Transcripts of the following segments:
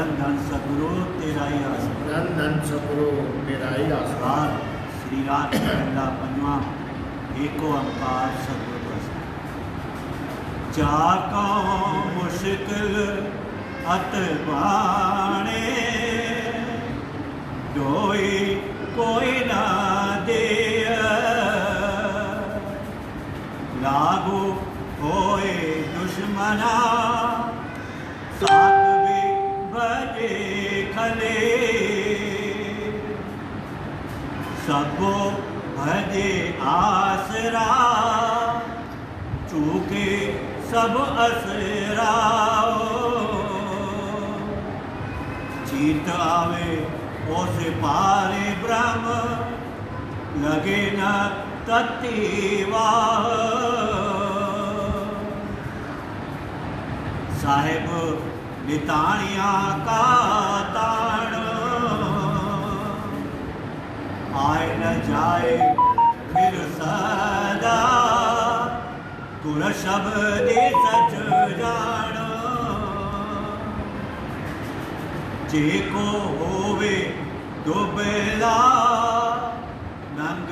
धन धन सतगुरु तेरा ही आसरा। धन धन सतगुरु तेरा ही आसरा। श्री राग पहला पंजवा एको अंकार सतगुरु प्रसाद। जाको मुश्किल अत बाणे डोई कोई ना दे लागू होए दुश्मना साथ भी भजे खले सबो भजे आसरा चूके सब असरा जीत आवे ओसे पारे ब्रह्म लगे न तत्तीवा साहेब निताणिया का ताण आए न जाए फिर सदा गुर शब्द सच जान जेको होवे दुबला नंग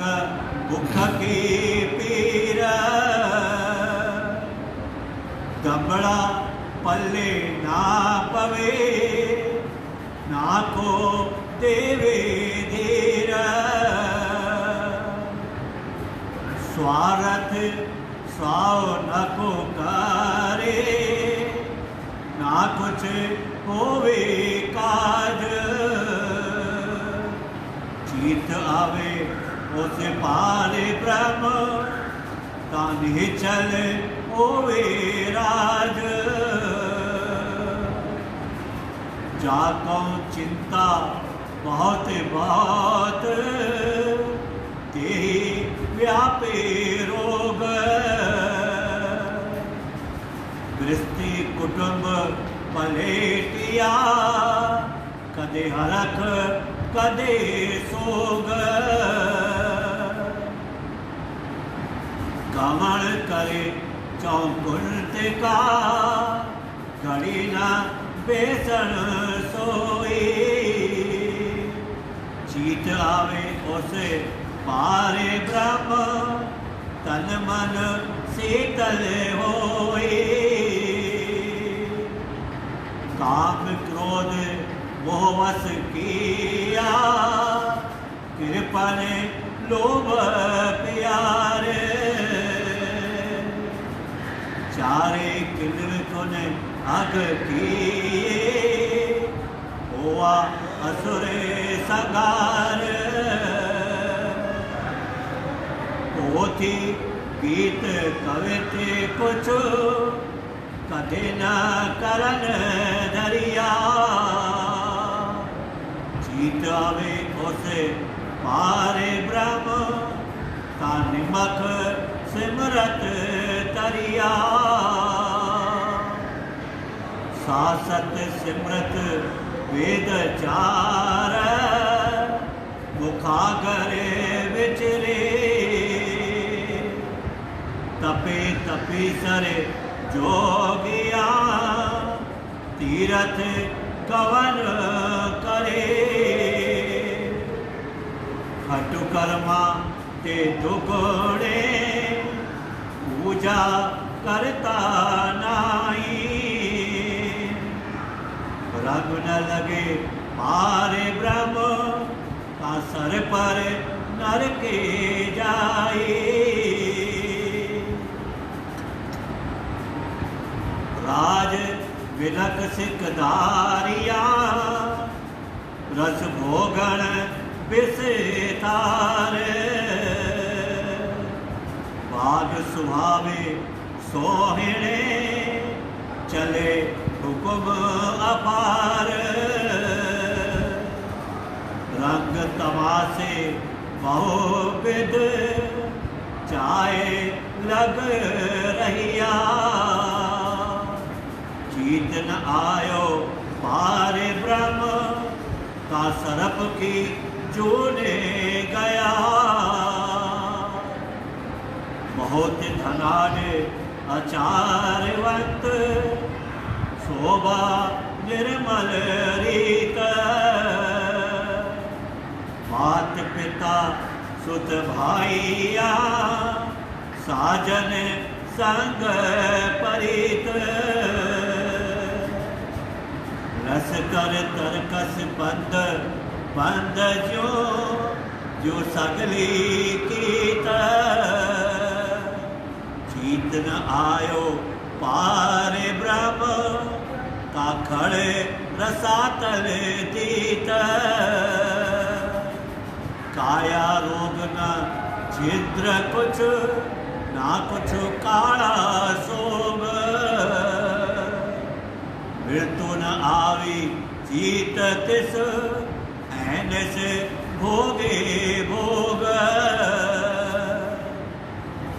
भुख की पीर दबड़ा पल्ले ना पवे ना को देवे धीर स्वार्थ स्वाव न को करे ना कुछ होवे काज जीत आवे उसे पारे ब्रह्म तानि चल होवे राज जाको चिंता बहुत बहुत ते व्यापे रोग गृहस्थी कुटुंब पलेटिया कदे हरख कदे सोग गमन करे चौकुंठ का घड़ी ना बेसन सोई जीत आवे उसे पारे ब्रह्म तन मन शीतल होई काम क्रोध मोहवश किया कृपा ने लोभ प्यारे चारे किन्नर कोने अग किए हुआ असुरे सगार पोथी गीत कविते कुछ कदे न करन दरिया जीत आवे उसे पारे ब्रह्म का निमक सिमरत तरिया सासत सिमरत वेद चार मुखागरे विचरे तपे तपी सरे जोगिया तीरथ कवन करे हटु कर्मा ते दुगड़े पूजा करता नाई रग न लगे पारे ब्रह्म का सर पर नर के जाए राज विलक सिकदारिया रस भोगण बिसेतार बाग सुहावे सोहिणे चले हुक्म अपार रंग तमाशे बहुविध चाहे लग रहिया जीत न आयो पारे ब्रह्म का सरप की जूने गया बहुत धनाढ़ आचार्यवंत शोभा निर्मल रीत। मात पिता सुत भाइया साजन संग परित। रस कर तरकस बंद बंद जो सगली कीत। चीत न आयो पार ब्रह्म का खड़े रसातल तीत। काया रोग न छिद्र कुछ ना कुछ काला सोग। मृत्यु न आवी चीत तिस ऐन से भोगे भोग।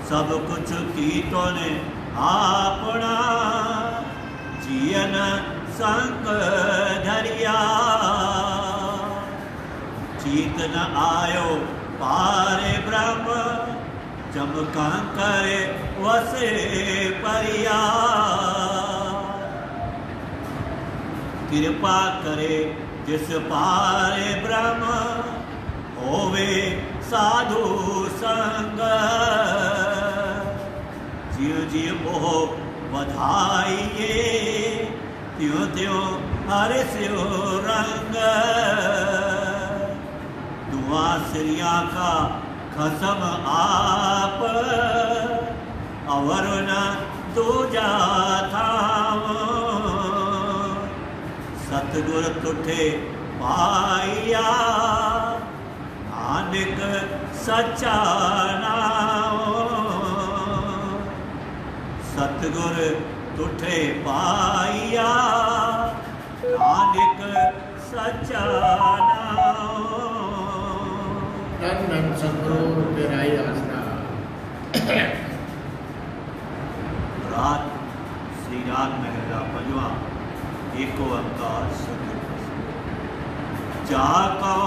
सब कुछ कीटों ने आपना जियन संग धरिया। चीत न आयो पारे ब्रह्म जम कंकर वसे परिया। कृपा करे जिस पारे ब्रह्म होवे साधु संग। जियो जियो मोह बधाइए त्यों त्यों हर्ष्यो रंग। दुआ श्रिया का खसम आप अवर न दूजा थाम। सतगुर तुठे पाइया नानक सच्चा नाम। सतगुर तुठे पाइया नानक सच्चा नाम। धन धन सतगुरु तेरा ही आसरा। रात श्री राग महला पंजवा एको अंकार सुख। जाको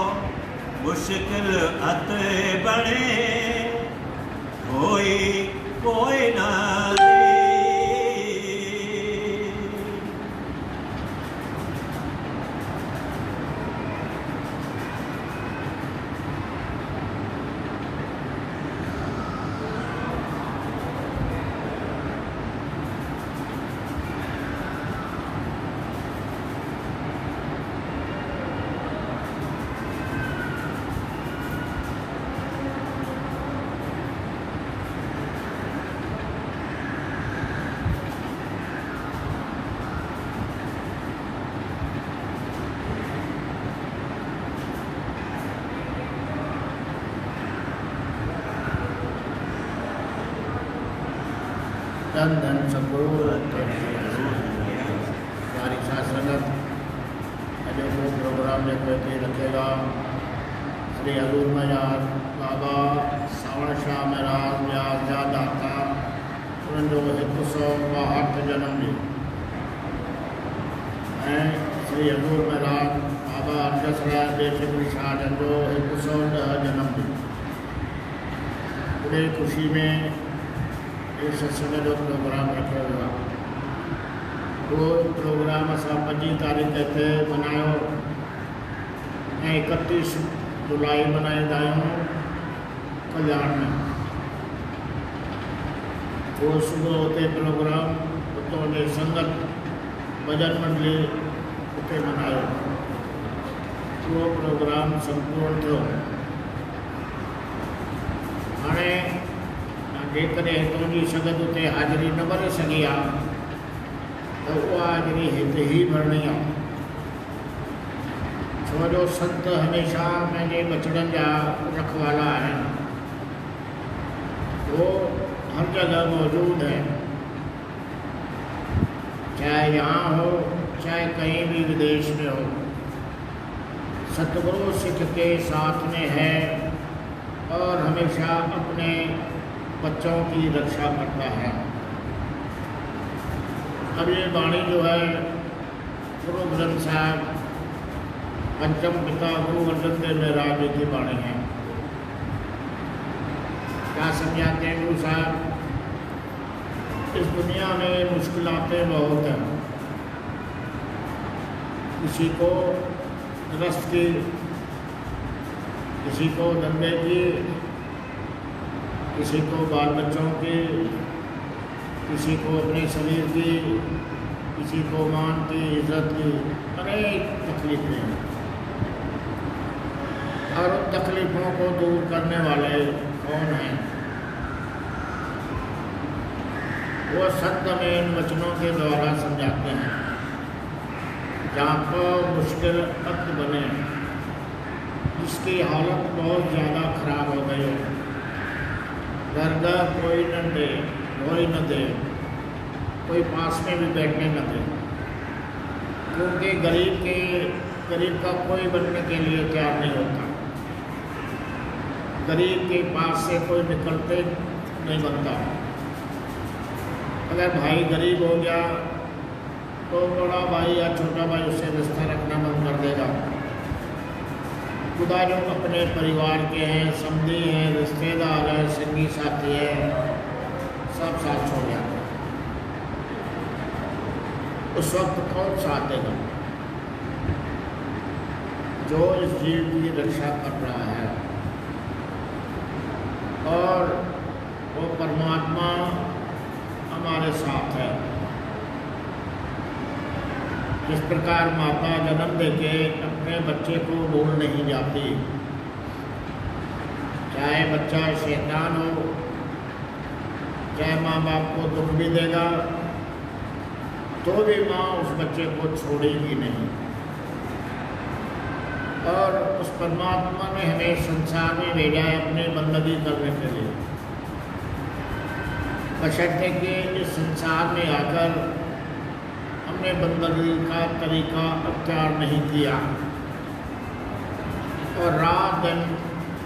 मुश्किल अत बने कोई ना दे। धन धन सतगुरु हमारी संगत अजो को प्रोग्राम में कोई रखेगा। श्री हजूर महाराज बाबा सावण शाह महाराज व्यास जा दाता उन्होंने 162 जन्म दी। श्री हजूर महाराज बाबा अरजसराय देशपुरी शाह जो 110 जन्म दी। पूरे खुशी में इस सत्संग जो प्रोग्राम रखा हुआ। वो प्रोग्राम असां 25 तारीख़ ते मनायो ऐं 31 जुलाई मनाईंदा आहियूं कल्याण में। वो सुबुह उते प्रोग्राम उतो जे संगत भजन मंडली उते मनायो। वो प्रोग्राम संपूर्ण थियो। हाणे जेकॾहिं हितों जी संगत उते हाज़िरी न भरे सघी आहे त उहा हाज़िरी हिते ई भरणी आहे। छो जो संत हमेशह पंहिंजे बचड़नि जा रखवाला आहिनि। वो हर जगह मौजूद है, चाहे यहाँ हो चाहे कहीं भी विदेश में हो। सतगुरु सिख के साथ में है और हमेशा अपने बच्चों की रक्षा करता है। अब ये वाणी जो है गुरु ग्रंथ साहब पंचम पिता गुरु अर्जन देव महाराज जी की वाणी है। क्या समझाते हैं गुरु साहब? इस दुनिया में मुश्किलातें बहुत हैं, किसी को ग्रस्त की, किसी को धंधे की, किसी को बाल बच्चों की, किसी को अपने शरीर की, किसी को मान की, इज्जत की, अनेक तकलीफें हैं। और उन तकलीफों को दूर करने वाले कौन हैं? वो सत्य में इन वचनों के द्वारा समझाते हैं। जहाँ पर मुश्किल वक्त बने, जिसकी हालत बहुत ज़्यादा खराब हो गई हो, घर कोई न दे, कोई न दे, कोई पास में भी बैठने न दे, क्योंकि गरीब का कोई बनने के लिए तैयार नहीं होता। गरीब के पास से कोई निकलते नहीं बनता। अगर भाई गरीब हो गया तो बड़ा भाई या छोटा भाई उससे रिश्ता रखना बंद कर देगा। खुदा जो अपने परिवार के हैं, समधी हैं, रिश्तेदार हैं, संगी साथी हैं, सब साथ छोड़ जाते हैं। उस वक्त कौन साथ देगा? जो इस जीव की रक्षा कर रहा है, और वो परमात्मा हमारे साथ है। जिस प्रकार माता जन्म देके अपने बच्चे को भूल नहीं जाती, चाहे बच्चा शैतान हो, चाहे माँ बाप को दुख भी देगा, तो भी माँ उस बच्चे को छोड़ेगी नहीं। और उस परमात्मा ने हमें संसार में भेजा है अपनी बंदगी करने के लिए, बशर्ते कि इस संसार में आकर हमने बंदगी का तरीका अख्तियार नहीं किया और रात दिन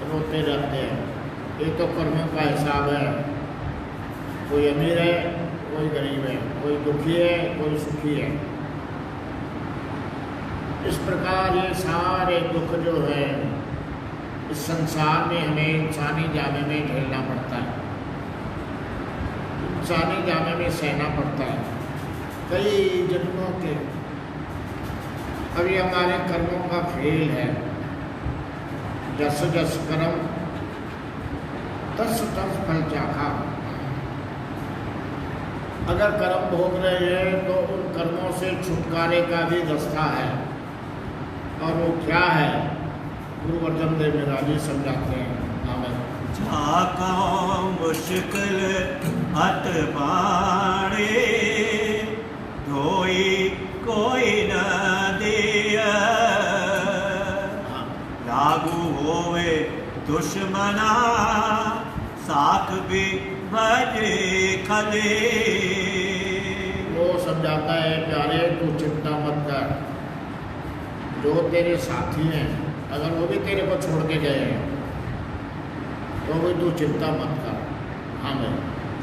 रोते रहते हैं। ये तो कर्मों का हिसाब है। कोई अमीर है, कोई गरीब है, कोई दुखी है, कोई सुखी है। इस प्रकार ये सारे दुख जो है इस संसार में हमें इंसानी जामे में झेलना पड़ता है, इंसानी जामे में सहना पड़ता है कई जन्मों के। अभी हमारे कर्मों का खेल है। जस जस कर्म तस तस फल चाखा। अगर कर्म भोग रहे हैं तो उन कर्मों से छुटकारे का भी रास्ता है, और वो क्या है? गुरु अर्जन देव महाराज जी समझाते हैं। जाका मुश्किल अत बाणे, धोई कोई न दिया, लागू होवे दुश्मना, साख भी बजे खले। वो समझाता है, प्यारे तू चिंता मत कर। जो तेरे साथी हैं, अगर वो भी तेरे को छोड़ के गए हैं तो भी तू चिंता मत कर। हमें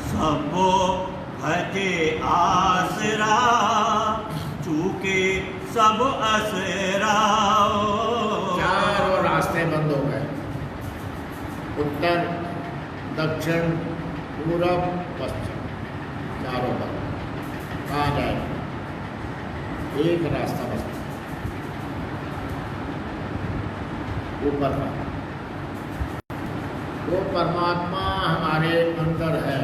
सबो भजे आसरा, चूके सब असरा। चारों रास्ते बंद हो गए, उत्तर दक्षिण पूरब पश्चिम, चारों बंद। कहाँ जाए? एक रास्ता बचता, ऊपर का। वो परमात्मा हमारे अंदर है।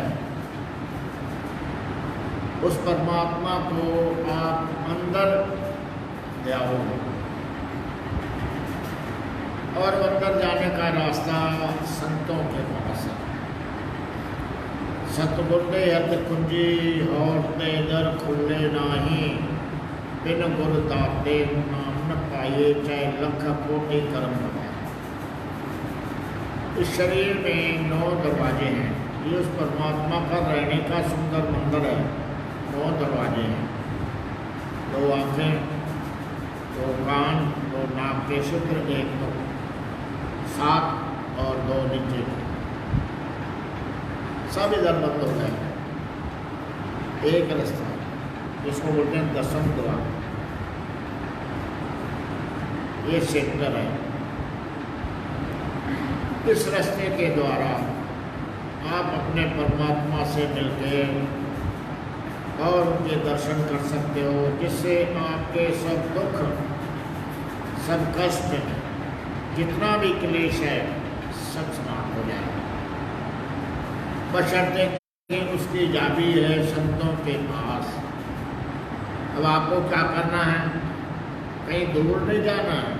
उस परमात्मा को आप अंदर ले आओ, और अंदर जाने का रास्ता संतों के पास है। सतगुरु हत कुंजी और दर खुले नाही, बिन गुरु दाते नाम न पाए, चाहे लख कोटि कर्म बनाए। इस शरीर में 9 दरवाजे हैं। ये उस परमात्मा का रहने का सुंदर मंदिर है। 9 दरवाजे हैं, 2 आँखें, 2 कान, 2 नाक के शुक्र, 1 मुख, 7 और 2 नीचे, सब इधर बंद हो गए। एक रास्ता जिसको बोलते हैं 10वें द्वार, ये सेक्टर है। इस रास्ते के द्वारा आप अपने परमात्मा से मिलके और उनके दर्शन कर सकते हो, जिससे आपके सब दुख सब कष्ट, जितना भी क्लेश है सब समाप्त हो जाएगा, बशर्ते कि उसकी चाबी है संतों के पास। अब आपको क्या करना है, कहीं दूर नहीं जाना है,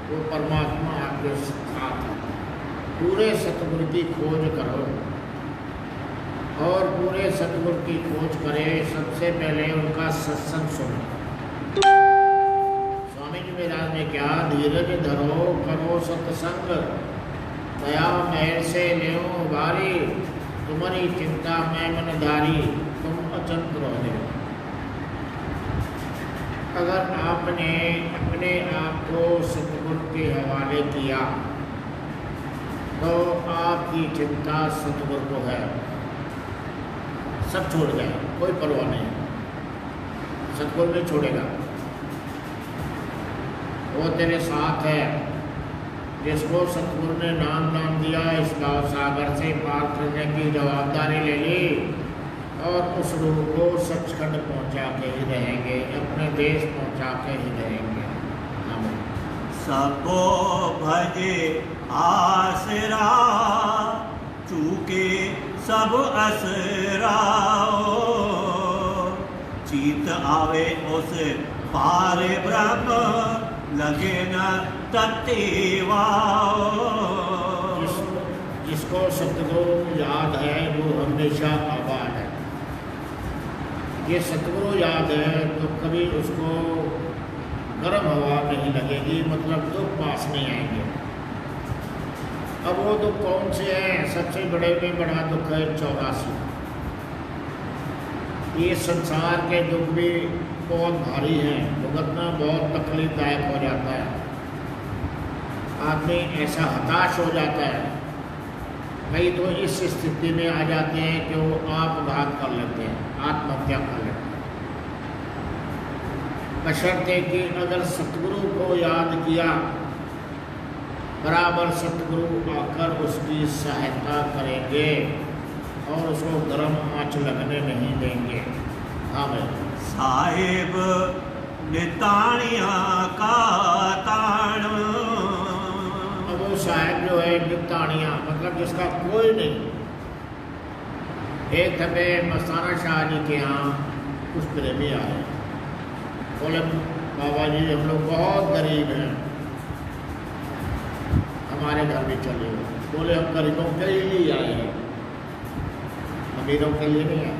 वो परमात्मा आपके साथ है। पूरे सतगुरु की खोज करो, और पूरे सतगुरु की खोज करें, सबसे पहले उनका सत्संग सुनो। स्वामी जी महाराज ने क्या, धीरज धरो करो सत्संग, दया महल से ले बारी, तुम्हारी चिंता मैं मनधारी, तुम अचंत रहो। अगर आपने अपने आप को सतगुरु के हवाले किया तो आपकी चिंता सतगुरु को है, सब छोड़ जाए, कोई परवाह नहीं, सतगुरु नहीं छोड़ेगा। वो तेरे साथ है। जिसको सतगुरु ने नाम दिया, इस भाव सागर से पार करने की जवाबदारी ले ली, और उस रूह को सचखंड पहुंचा के ही रहेंगे, अपने देश पहुंचा के ही रहेंगे। आमीन। सबो भजे आसरा, चूके सब असरा, चीत आवे उस पार ब्रह्म, लगे न तत्वा। जिसको सतगुरु याद है वो हमेशा आबाद है। ये सतगुरु याद है तो कभी उसको गर्म हवा नहीं लगेगी, मतलब दुख पास नहीं आएंगे। अब वो दुख कौन से हैं? सबसे बड़े में बड़ा दुख है 84। ये संसार के दुख भी बहुत भारी हैं, भुगतना बहुत तकलीफदायक हो जाता है। आदमी ऐसा हताश हो जाता है, कई तो इस स्थिति में आ जाते हैं कि वो आपघात कर लेते हैं, आत्महत्या कर लेते हैं। बशर्ते कि अगर सतगुरु को याद किया, बराबर सतगुरु आकर उसकी सहायता करेंगे और उसको गर्म आँच लगने नहीं देंगे। हाँ भाई। साहिब नितानिया का ताण, वो साहब जो है नितानिया, मतलब जिसका कोई नहीं। एक दफे मस्ताना शाह जी के यहाँ कुछ प्रेमी आए, बोले बाबा जी हम लोग बहुत गरीब हैं, हमारे घर में चले। बोले हम गरीबों के लिए आए हैं, अमीरों के लिए नहीं आए,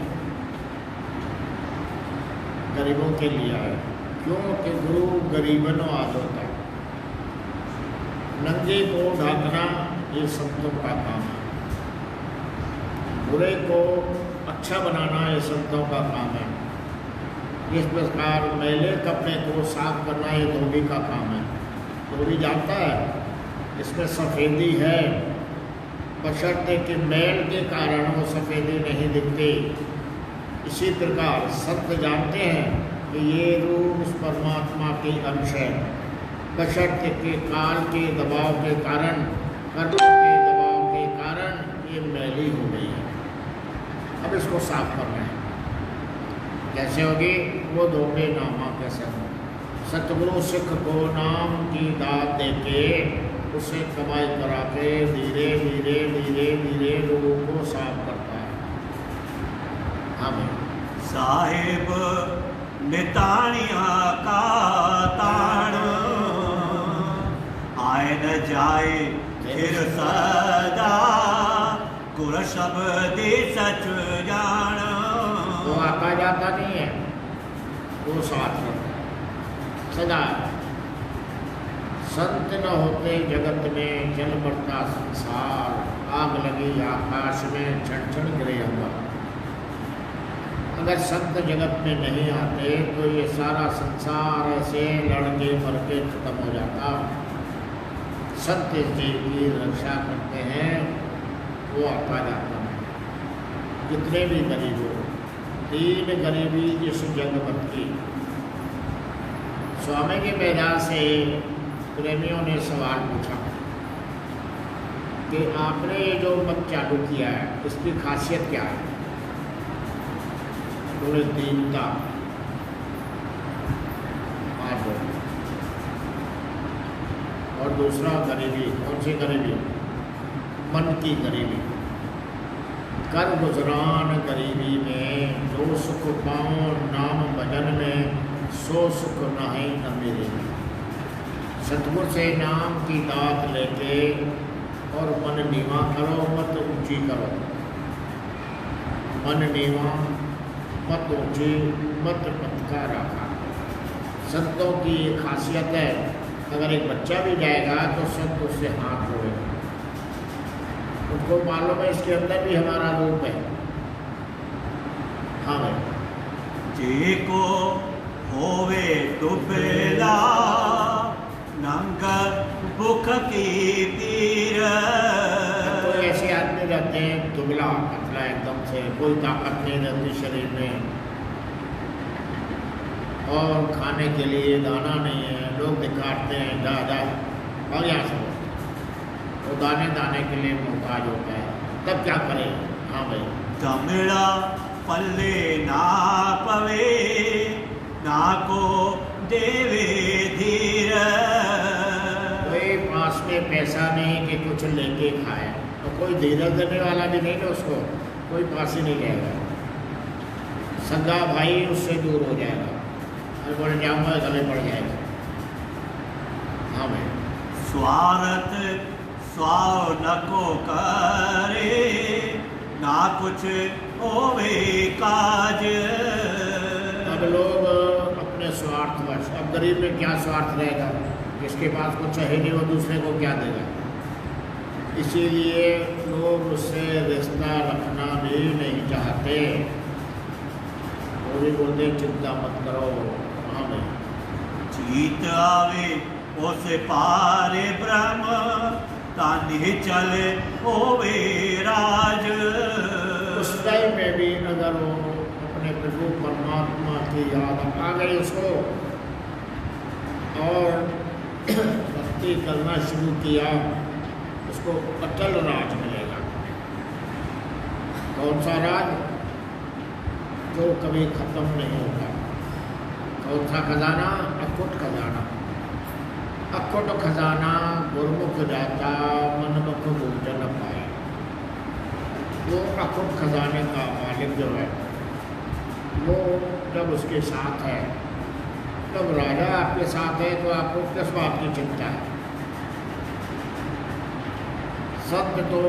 गरीबों के लिए आए। क्योंकि गुरु गरीबनो आद होता है। नंगे को ढांकना ये संतों का काम है, बुरे को अच्छा बनाना ये संतों का काम है। इस प्रकार मैले कपड़े को साफ करना ये धोबी का काम है। धोबी जानता है इसमें सफ़ेदी है, बशर्ते कि मैल के कारण वो सफ़ेदी नहीं दिखती। इसी प्रकार संत जानते हैं कि ये रूप उस परमात्मा की अंश है, बशर्ते के काल के दबाव के कारण, कर्मों के दबाव के कारण ये मैली हो गई है। अब इसको साफ करना है। कैसे होगी? वो धोखे नामा कैसे हो? सतगुरु सिख को नाम की दात देके उसे कमाई करा के धीरे धीरे धीरे धीरे लोगों को साफ करता है। हमें साहिब नितानिया का ताण, आए न जाए फिर सदा, गुर शब्द सच जान। वो आता जाता नहीं है, वो साथ रहता है सदा। संत न होते जगत में जल पड़ता संसार, आग लगी आकाश में क्षण क्षण गिरे हुआ। अगर संत जगत में नहीं आते तो ये सारा संसार ऐसे लड़के मर के खत्म हो जाता। संत इस जीव की रक्षा करते हैं, वो आता जाता है। जितने भी गरीब हो, दीन गरीबी इस जगत की। स्वामी के मैदान से प्रेमियों ने सवाल पूछा कि आपने ये जो मत चालू किया है इसकी खासियत क्या है? बोले दीनता। और दूसरा गरीबी। कौन सी गरीबी? मन की गरीबी। कर गुजरान गरीबी में, जो सुख पाऊँ नाम भजन में, सो सुख नहीं न मेरे में। सतगुरु से नाम की दात लेके और मन नीवा करो मत ऊंची करो। मन नीवा मत ऊंची मत पतका रखा। संतों की ये खासियत है, अगर एक बच्चा भी जाएगा तो संत उससे हाथ धोएगा। उनको मालूम है इसके अंदर भी हमारा रूप है। हाँ भाई। जे को होवे दुबला नंगर भूख की पीर। कोई ऐसे आदमी रहते हैं दुबला पतला एकदम से, कोई ताकत नहीं रहती शरीर में, और खाने के लिए दाना नहीं है, लोग दिखाते हैं दादा और यहाँ से वो दाने दाने के लिए मुहताज होता है, तब क्या करें? हाँ भाई। तमिड़ा पल्ले ना पवे ना को देवे धीर। कोई पास में पैसा नहीं कि कुछ लेके खाए, तो कोई धीरज देने वाला भी नहीं ना, उसको कोई पास ही नहीं जाएगा। सगा भाई उससे दूर हो जाएगा, और बोले जाऊँगा गले पड़ जाएगा। हाँ भाई। स्वार्थ स्वाव न को करे ना कुछ होवे काज। अब लोग अपने स्वार्थवश, अब गरीब में क्या स्वार्थ रहेगा? जिसके पास कुछ है नहीं वो दूसरे को क्या देगा? इसीलिए लोग उससे रिश्ता रखना भी नहीं चाहते। वो भी बोलते चिंता मत करो। हाँ भाई। जीत आवे उसे पारे ब्रह्म तानि चले होवे राज। उस टाइम में भी अगर वो अपने प्रभु परमात्मा की याद आ गई उसको और भक्ति करना शुरू किया, उसको अटल राज मिलेगा। कौन सा राज? जो कभी खत्म नहीं होता। कौन सा खजाना? अकुट खजाना। अकुट खजाना गुरमुख जाता मनमुख भोजन पाए। वो अकुट खजाने का मालिक जो है वो जब उसके साथ है, तब राजा आपके साथ है तो आपको किस बात की चिंता है? सत्य तो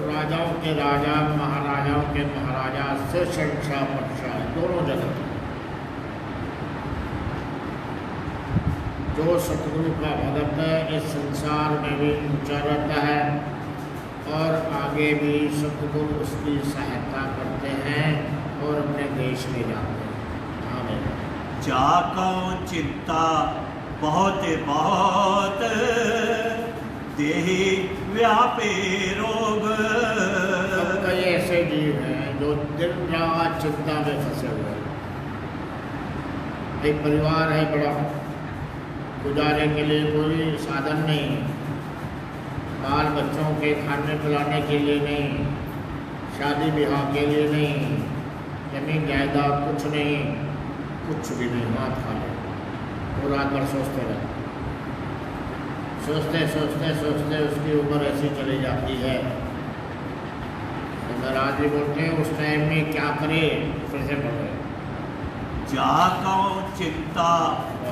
राजाओं के राजा महाराजाओं के महाराजा से शंशा पक्षा है, दोनों जगह। जो सतगुरु का भगत है इस संसार में भी ऊंचा रहता है और आगे भी सतगुरु उसकी सहायता करते हैं और अपने देश में जाते हैं। हाँ भाई। जाको चिंता बहुत बहुत देहि व्यापे रोग। अब कई ऐसे जीव हैं जो दिन रात चिंता में फंसे हुए हैं। एक परिवार है बड़ा, गुजारे के लिए कोई साधन नहीं, बाल बच्चों के खाने पिलाने के लिए नहीं, शादी ब्याह के लिए नहीं, जमीन जायदाद कुछ नहीं, कुछ भी नहीं, हाथ खा ले। वो रात भर सोचते रहे, सोचते सोचते सोचते उसकी उम्र ऐसी चली जाती है। तो महाराज जी बोलते हैं उस टाइम में क्या करे? फिर से पढ़े। जाको चिंता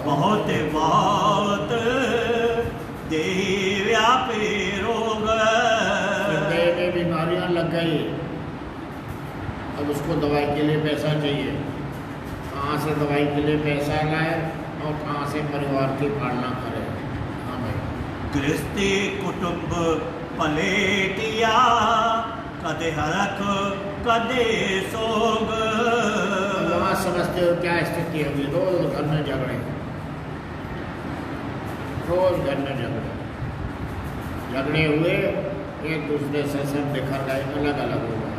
बहुत बहुत देहि व्यापे रोग। देह में बीमारियां लग गई, अब उसको दवाई के लिए पैसा चाहिए। कहाँ से दवाई के लिए पैसा लाए और कहाँ से परिवार की पालना करे? हाँ भाई। गृहस्थी कुटुंब पलेटिया कदे हरख कदे सोग। वहाँ समझते हो क्या स्थिति होगी? रोज घर में झगड़े, रोज घर में झगड़े हुए, एक दूसरे से सब बिखर गए, अलग अलग हो गए,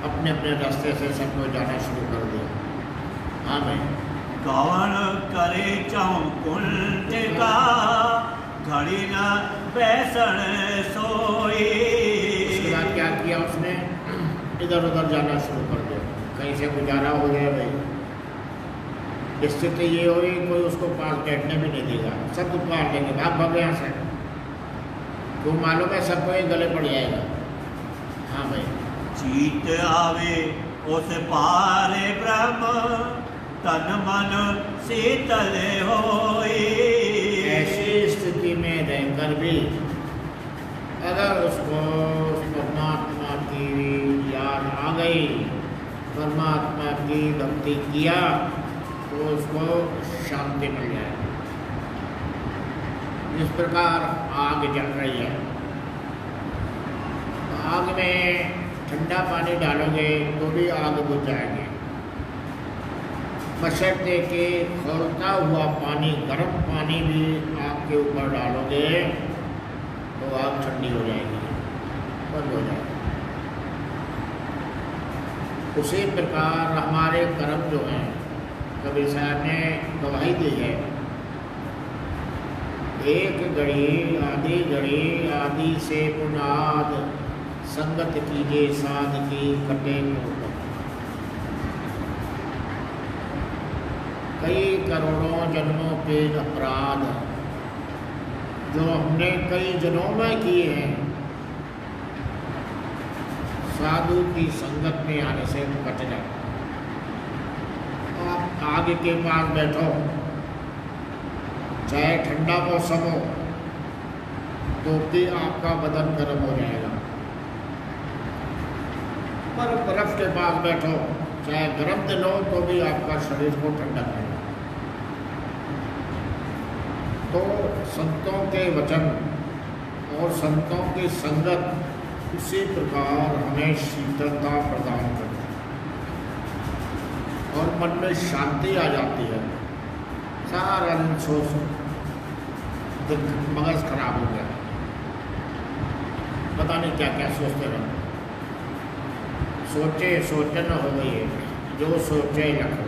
अपने अपने रास्ते से सबको जाना शुरू कर दिया। हाँ भाई। कौन करे चौकुंठ का घड़ी न बैसण सोई। उसके बाद क्या किया उसने? इधर उधर जाना शुरू कर दिया, कहीं से गुजारा हो गया भाई। स्थिति ये हुई कोई उसको पास बैठने भी नहीं देगा, सब उतार देंगे, भाग भाग यहाँ से। वो मालूम है सबको ये गले पड़ जाएगा। हाँ भाई। जीत आवे उस पारे ब्रह्म तन मन शीतल होई। ऐसी स्थिति में रहकर भी अगर उसको परमात्मा की याद आ गई, परमात्मा की भक्ति किया, तो उसको शांति मिल जाएगी। इस प्रकार आग जल रही है, आग में ठंडा पानी डालोगे तो भी आग बुझ जाएगी। बशर्ते के खौलता हुआ पानी, गर्म पानी भी आग के ऊपर डालोगे तो आग ठंडी हो जाएगी, बंद हो जाएगी। उसी प्रकार हमारे कर्म जो हैं, कबीर साहब ने गवाही दी है, एक घड़ी आदि से पुनाद संगत कीजे साध की कटे को। कई करोड़ों जन्मों के अपराध जो हमने कई जन्मों में किए हैं, साधु की संगत में आने से कट जाए। आप आग के पास बैठो, चाहे ठंडा मौसम हो तो भी आपका बदन गर्म हो जाएगा। पर बर्फ के पास बैठो, चाहे गर्म दिन हो तो भी आपका शरीर को ठंडा करेगा। तो संतों के वचन और संतों की संगत उसी प्रकार हमें शीतलता प्रदान करती है और मन में शांति आ जाती है। सारा दिन सोच मगज खराब हो गया, पता नहीं क्या क्या सोचते रहो। सोचन हो गई है, जो सोचे लखो।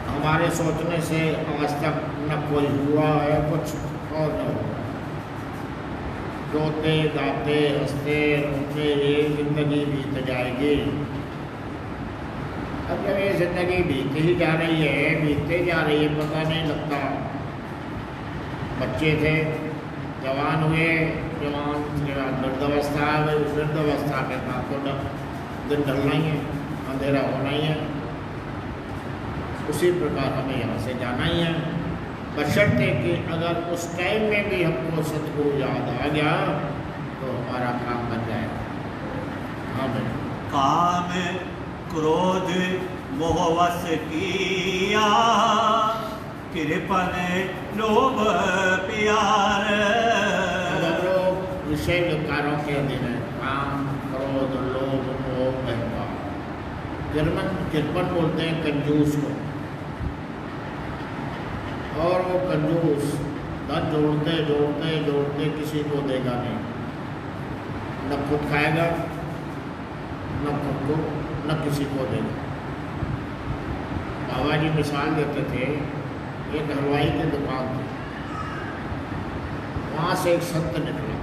हमारे सोचने से आज तक न कोई हुआ है कुछ और न हुआ। रोते गाते हंसते रोते ये जिंदगी बीत जाएगी। अब जब ये जिंदगी बीत ही जा रही है, बीतते जा रही है, पता नहीं लगता। बच्चे थे, जवान हुए, जवान के बाद वृद्धावस्था आ गई, वृद्धावस्था के बाद तो दिन ढलना ही है, अंधेरा होना ही है। उसी प्रकार हमें यहाँ से जाना ही है, बशर्ते कि अगर उस टाइम में भी हमको सतगुरु याद आ गया तो हमारा काम बन जाएगा। हाँ भाई। काम क्रोध मोहवश किया, कृपन लोभ प्यार। विषय विकारों के अधीन है, काम क्रोध लोभ मोह अहंकार। कृपन बोलते हैं कंजूस को, और वो कंजूस धन जोड़ते जोड़ते जोड़ते किसी को देगा नहीं, न खुद खाएगा न खुद को न किसी को देगा। बाबा जी मिसाल देते थे, एक हलवाई की दुकान थी, वहाँ से एक संत निकला,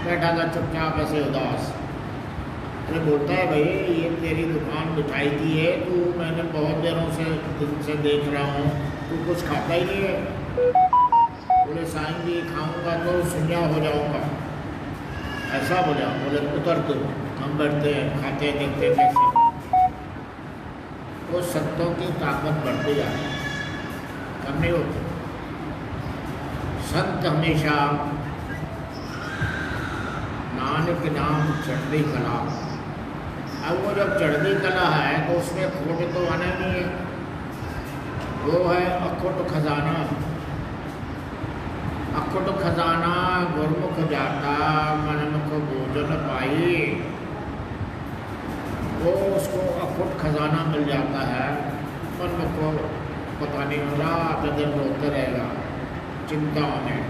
बैठा था चुपचाप ऐसे उदास। अरे बोलता है, भाई ये तेरी दुकान मिठाई की है, तू मैंने बहुत दिनों से दिन से देख रहा हूँ, तू कुछ खाता ही नहीं है। बोले साईं जी खाऊंगा तो सुनिया हो जाऊंगा। ऐसा बोला। बोले उतर दो, हम बैठते हैं खाते हैं देखते हैं कैसे। वो संतों की ताकत बढ़ती जाती है, कम नहीं होती। संत हमेशा नानक नाम चढ़ती कला। अब वो जब चढ़ती कला है तो उसमें खोट तो आना नहीं है, वो है अखुट खजाना। अखुट खजाना गुरमुख जाता मनमुख भोजन पाई। वो उसको अखुट खजाना मिल जाता है, मनमुख को पता नहीं हो रहा, रात दिन रोते रहेगा चिंताओं में।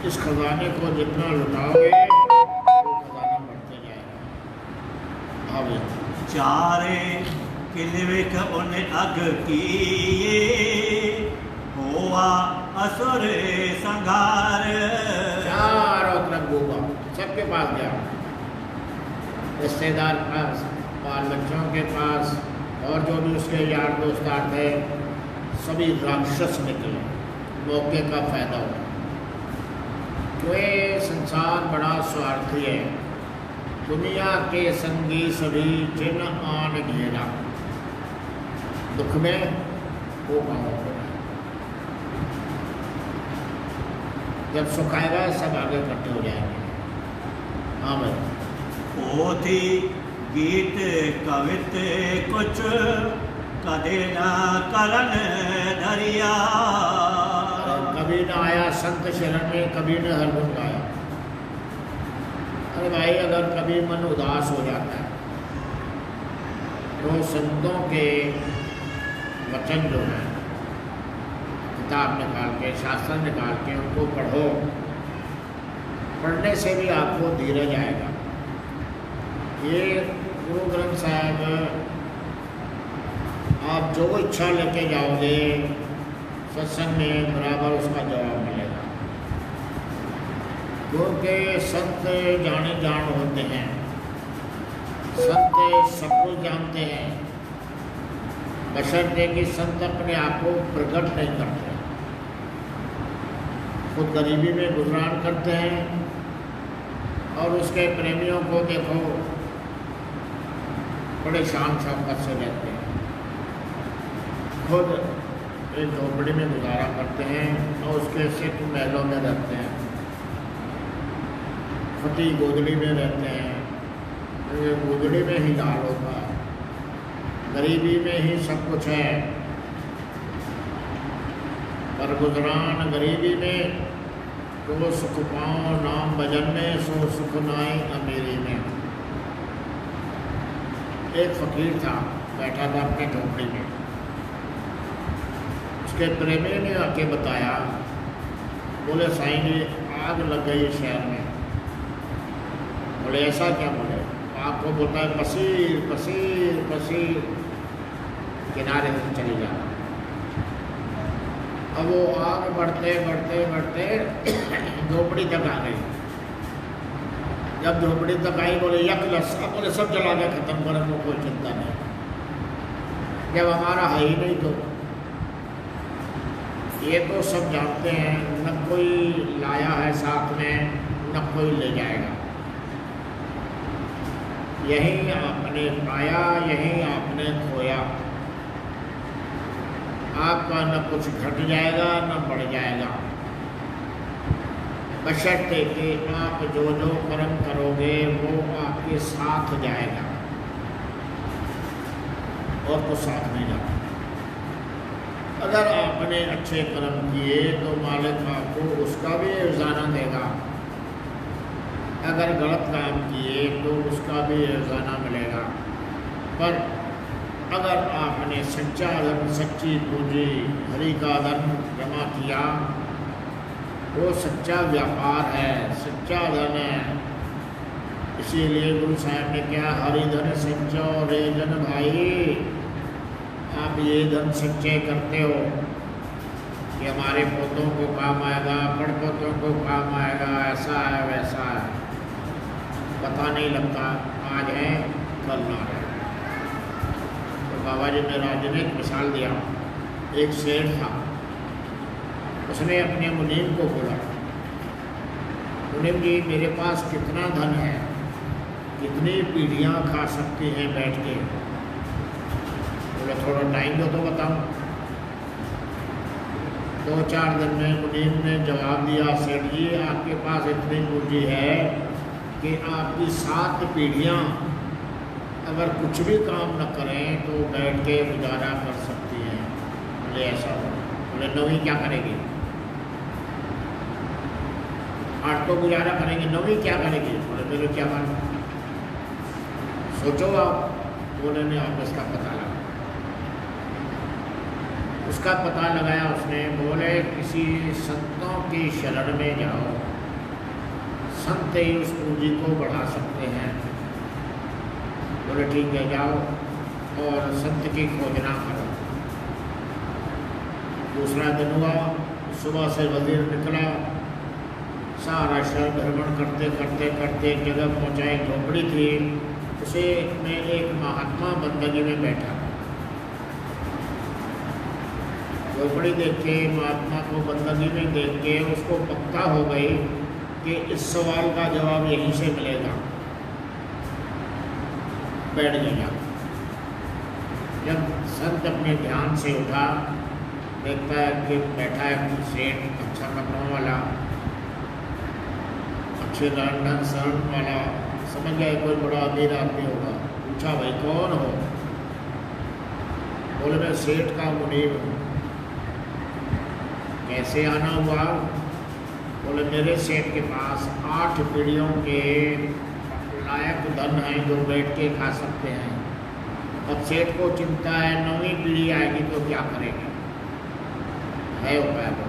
इस खजाने को जितना लुटाओगे वो खजाना बढ़ते जाएगा। भावे चारे किलविख उन अग किए, हुआ असुर संघार। चारों तरफ गोबा, सबके पास गया, रिश्तेदार पास, बाल बच्चों के पास, और जो भी उसके यार दोस्तार थे, सभी राक्षस निकले। मौके का फ़ायदा हो। तो ये संसार बड़ा स्वार्थी है। दुनिया के संगी सभी जिन आन घेरा, दुख में वो पाओ। जब सुख आएगा सब आगे इकट्ठे हो जाएंगे। हाँ भाई। पोथी गीत कवित कुछ कदे न करन धरिया। कभी न आया संत शरण में, कभी न हर गुण गाया। अरे भाई, अगर कभी मन उदास हो जाता है तो संतों के वचन जो है, किताब निकाल के, शास्त्र निकाल के उनको पढ़ो। पढ़ने से भी आपको धीरज आएगा। ये गुरु ग्रंथ साहब आप जो इच्छा लेके जाओगे सत्संग में बराबर उसका जवाब मिलेगा। क्योंकि संत जाने जान होते हैं, संत सब कुछ जानते हैं, बशर्ते कि संत अपने आप को प्रकट नहीं करते। खुद गरीबी में गुजरान करते हैं और उसके प्रेमियों को देखो बड़े शान शौकत से रहते हैं। खुद एक झोपड़ी में गुजारा करते हैं और उसके सिख महलों में रहते हैं, फटी गोदड़ी में रहते हैं। गोदड़ी में ही दाल होता है, गरीबी में ही सब कुछ है। पर गुजरान गरीबी में तो सुख पाओ नाम भजन में, सो सुख नाई अमीरी में। एक फकीर था, बैठा था अपने झोपड़ी में। उसके प्रेमी ने आके बताया, बोले साईं जी आग लग गई शहर में। बोले ऐसा क्या? बोले आपको बोलता है पसीर पसीर पसीर, किनारे से चली जा। अब वो आग बढ़ते बढ़ते बढ़ते झोपड़ी तक आ गई। जब झोपड़ी तक आई बोले यकलस, अब बोले सब जला के खत्म करें तो कोई चिंता नहीं। जब हमारा है ही नहीं तो ये तो सब जानते हैं, न कोई लाया है साथ में, न कोई ले जाएगा। यही आपने पाया, यही आपने खोया। आपका न कुछ घट जाएगा न बढ़ जाएगा, बशर्ते कि आप जो जो कर्म करोगे वो आपके साथ जाएगा और तो साथ नहीं जाता। अगर आपने अच्छे कर्म किए तो मालिक आपको उसका भी एहसाना देगा, अगर गलत काम किए तो उसका भी एहसाना मिलेगा। पर अगर आपने सच्चा धन, सच्ची पूंजी, हरि का धन जमा किया, वो सच्चा व्यापार है, सच्चा धन है। इसीलिए गुरु साहब ने क्या, हरि धन सच्चो रे जन भाई। आप ये धन सच्चे करते हो कि हमारे पोतों को काम आएगा, पड़पोतों को काम आएगा, ऐसा है वैसा है, पता नहीं लगता आज है कल ना है। तो बाबा जी महाराज ने एक मिसाल दिया। एक शेर था, उसने अपने मुनीम को बोला, मुनीम जी मेरे पास कितना धन है, कितनी पीढ़ियाँ खा सकती हैं बैठ के? बोले थोड़ा टाइम दो तो बताऊँ। 2-4 दिन में मुनीम ने जवाब दिया, सेठ जी आपके पास इतनी पूंजी है कि आपकी 7 पीढ़ियाँ अगर कुछ भी काम न करें तो बैठ के गुजारा कर सकती हैं। बोले ऐसा हो? बोले 9वीं क्या करेगी? 8 तो गुजारा करेंगे, 9वीं क्या करेगी? बोले मेरे क्या मालूम, सोचो आप। बोले ने आप इसका पता लगा। उसका पता लगाया उसने। बोले किसी संतों की शरण में जाओ, संत ही उस पूंजी को बढ़ा सकते हैं। बोले ठीक है जाओ और संत की खोजना करो। दूसरा दिन हुआ, सुबह से वजीर निकला, सारा शहर भ्रमण करते करते करते एक जगह पहुँचा। एक झोपड़ी थी, उसे में एक महात्मा बंदगी में बैठा। झोपड़ी देख के, महात्मा को बंदगी में देख के उसको पक्का हो गई कि इस सवाल का जवाब यहीं से मिलेगा। बैठ गया। जब संत अपने ध्यान से उठा, देखता है कि बैठा है सेठ, अच्छा कपड़ों वाला, अच्छे रहन सहन वाला, समझ गया कोई बड़ा अमीर आदमी होगा। पूछा, भाई कौन हो? बोले, मैं सेठ का मुनीब हूँ। कैसे आना हुआ? बोले, मेरे सेठ के पास 8 पीढ़ियों के लायक धन है जो बैठ के खा सकते हैं। अब सेठ को चिंता है 9वीं पीढ़ी आएगी तो क्या करेंगे? है उपाय तो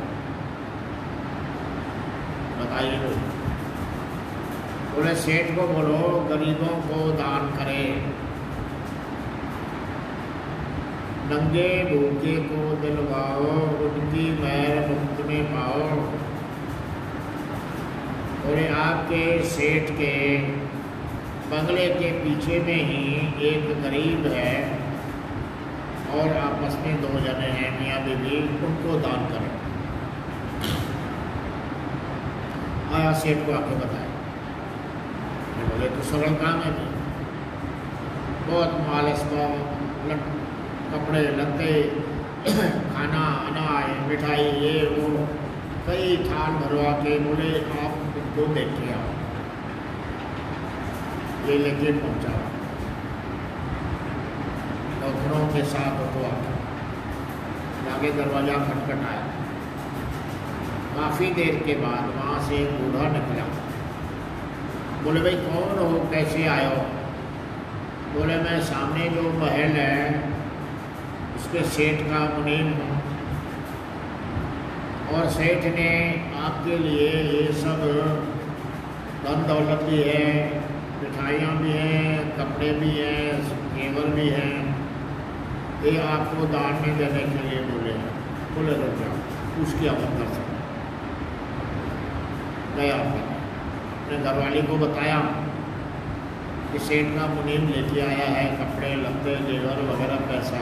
बताइए। बोले, सेठ को बोलो गरीबों को दान करे, नंगे भूखे को दिलवाओ, उनकी मेहर मुफ्त में पाओ। बोले, आपके सेठ के बंगले के पीछे में ही एक गरीब है और आपस में 2 जने हैं मियाँ बीवी, उनको दान करें। आया सेठ को आके बताया। बोले, तो सरल काम है। बहुत माल इसमें, कपड़े लत्ते, खाना अनाज मिठाई ये वो कई थाल भरवा के बोले, आप उनको देख के आओ। ये लेके पहुँचा, डॉक्टरों के साथ उठवा, आगे दरवाज़ा खटखटाया। काफ़ी देर के बाद वहाँ से एक बूढ़ा निकला। बोले, भाई कौन हो, कैसे आए हो? बोले, मैं सामने जो महल है उसके सेठ का मुनीम हूँ और सेठ ने आपके लिए ये सब धन दौलत भी है, मिठाइयाँ भी हैं, कपड़े भी हैं, जेवर भी हैं, ये आपको दान में देने के लिए बोले हैं। बोले, रुक जाओ, उसकी आमद कर सकते। गया, अपने घरवाली को बताया कि सेठ का मुनीम लेके आया है कपड़े लत्ते जेवर वगैरह पैसा।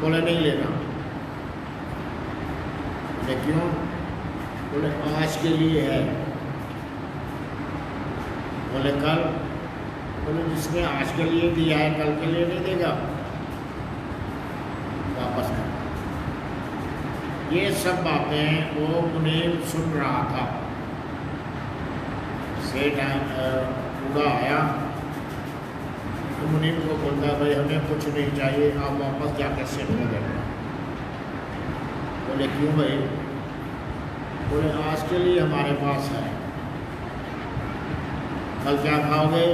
बोले, नहीं लेना। बोले, क्यों? बोले, आज के लिए है। बोले, कल? बोले, जिसने आज के लिए दिया है कल के लिए नहीं देगा, वापस कर। ये सब बातें वो मुनीम सुन रहा था। सेठ बूढ़ा आया तो मुनीम को बोलता, भाई हमें कुछ नहीं चाहिए, आप वापस जाकर सेठ को देना। बोले, क्यों भाई? बोले, आज के लिए हमारे पास है, कल क्या खाओगे?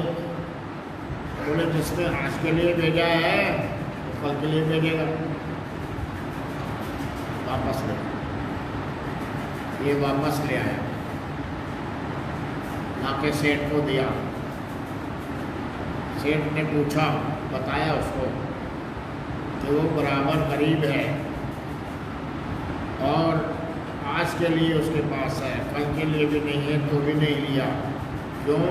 बोले, जिसने आज के लिए भेजा है वो कल के लिए भेजेगा, वापस ले। ये वापस ले आया, लाके सेठ को दिया। सेठ ने पूछा, बताया उसको कि वो बराबर गरीब है और आज के लिए उसके पास है, कल के लिए भी नहीं है तो भी नहीं लिया। क्यों?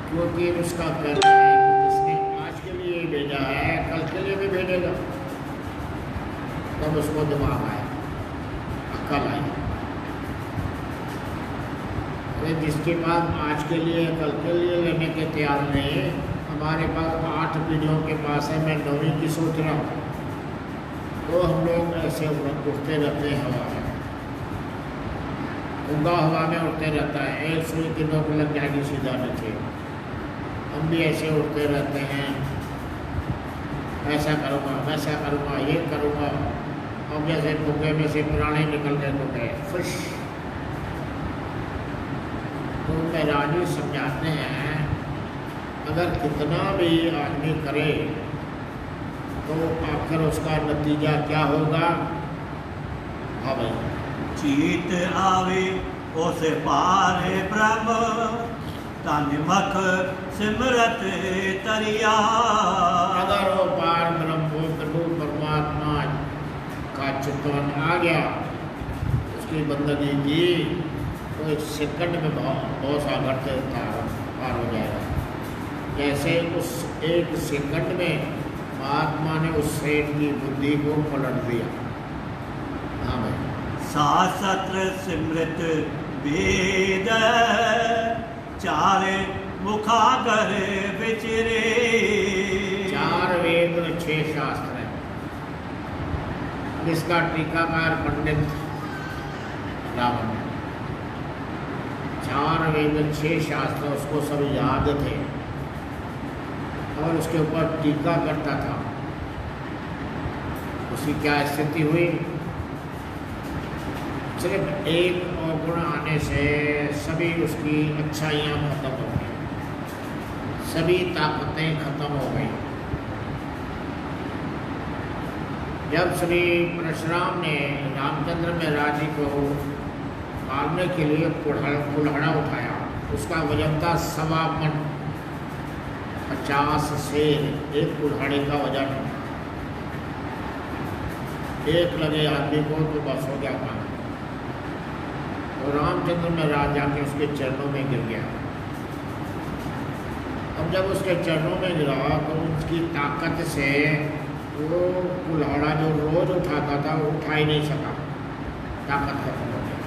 क्योंकि उसका कहना है कि जिसने आज के लिए भेजा है कल के लिए भी भेजेगा। तब उसको दिमाग आया, अक्ल आई। अरे जिसके पास आज के लिए कल के लिए लेने के तैयार नहीं, हमारे पास 8 पीढ़ियों के पास है, मैं 9वीं की सोच रहा हूँ। तो हम लोग ऐसे उठते रहते हैं हवा में, उंगा हवा में उड़ते रहता है, एक सुई की नोक लग जाएगी सीधा नीचे। हम भी ऐसे उड़ते रहते हैं, ऐसा करूँगा वैसा करूँगा ये करूँगा, और जैसे कुएं में से प्राणी निकल गए तो गए खुश। तो महाराज जी समझाते हैं, अगर कितना भी आदमी करे तो आखिर उसका नतीजा क्या होगा? हाँ भाई, चीत आवे उस पार ब्रह्म, तन मख सिमरत तरिया। अगर वो पार ब्रह्म प्रभु परमात्मा का चिंतन आ गया, उसकी बंदगी की, तो 1 सेकंड में बहुत सागर से पार हो जाएगा। जैसे उस 1 सेकंड में महात्मा ने उस सेठ की बुद्धि को पलट दिया। शास्त्र सिमृत वेद चार मुखागर विचरे। 4 वेद 6 शास्त्र हैं। इसका टीकाकार पंडित रावण। 4 वेद 6 शास्त्र उसको सब याद थे और उसके ऊपर टीका करता था। उसकी क्या स्थिति हुई? सिर्फ एक अवगुण आने से सभी उसकी अच्छाइयाँ खत्म हो गई, सभी ताकतें खत्म हो गई। जब श्री परशुराम ने रामचंद्र महाराज जी को मारने के लिए कुल्हाड़ा उठाया, उसका वजन था 1.25 मन। 50 शेर एक कुल्हाड़े का वजन। एक लगे आदमी को तो बस हो गया काम। और रामचंद्र महाराज जाके उसके चरणों में गिर गया। अब जब उसके चरणों में गिरा तो उसकी ताकत से वो कुल्हाड़ा जो रोज उठाता था वो उठा ही नहीं सका, ताकत खत्म हो गई।